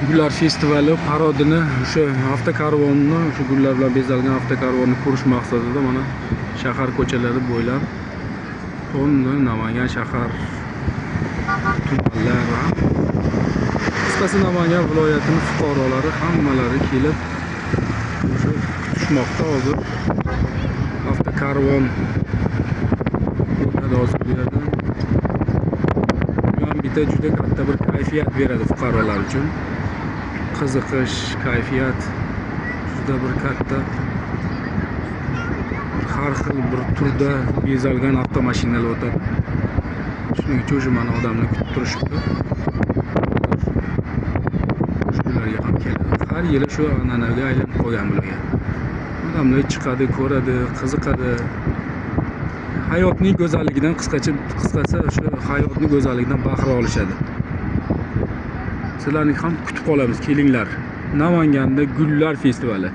Gullar festivali parodini o'sha avtokarvonni, o'sha gullar bilan bezalgan avtokarvonni ko'rish maqsadida mana shahar ko'chalari bo'ylab To'nni, Namangan shahar tumanlar va qisqasi Namangan viloyatining fuqarolari hammalari kelib o'sha kutishmoqda. Hozir avtokarvon hozir bu yerda bitta juda katta bir kayfiyat beradi fuqarolar uchun. Qiziqish, kayfiyat juda bir katta. Har xil bir turda bezalgan avtomashinalar o'tadi. Shuning uchun o'sha mana odamlar kutib turishibdi. Shularga ham keladi. Har yili shu an'anaga aylanib qolgan bularga. Odamlar chiqadi, ko'radi, qiziqadi. Hayotning go'zalligidan qisqasi shu hayotning go'zalligidan bahra olishadi. Sizlarni ham kutib qolamiz, kelinglar. Namanganda gullar festivali.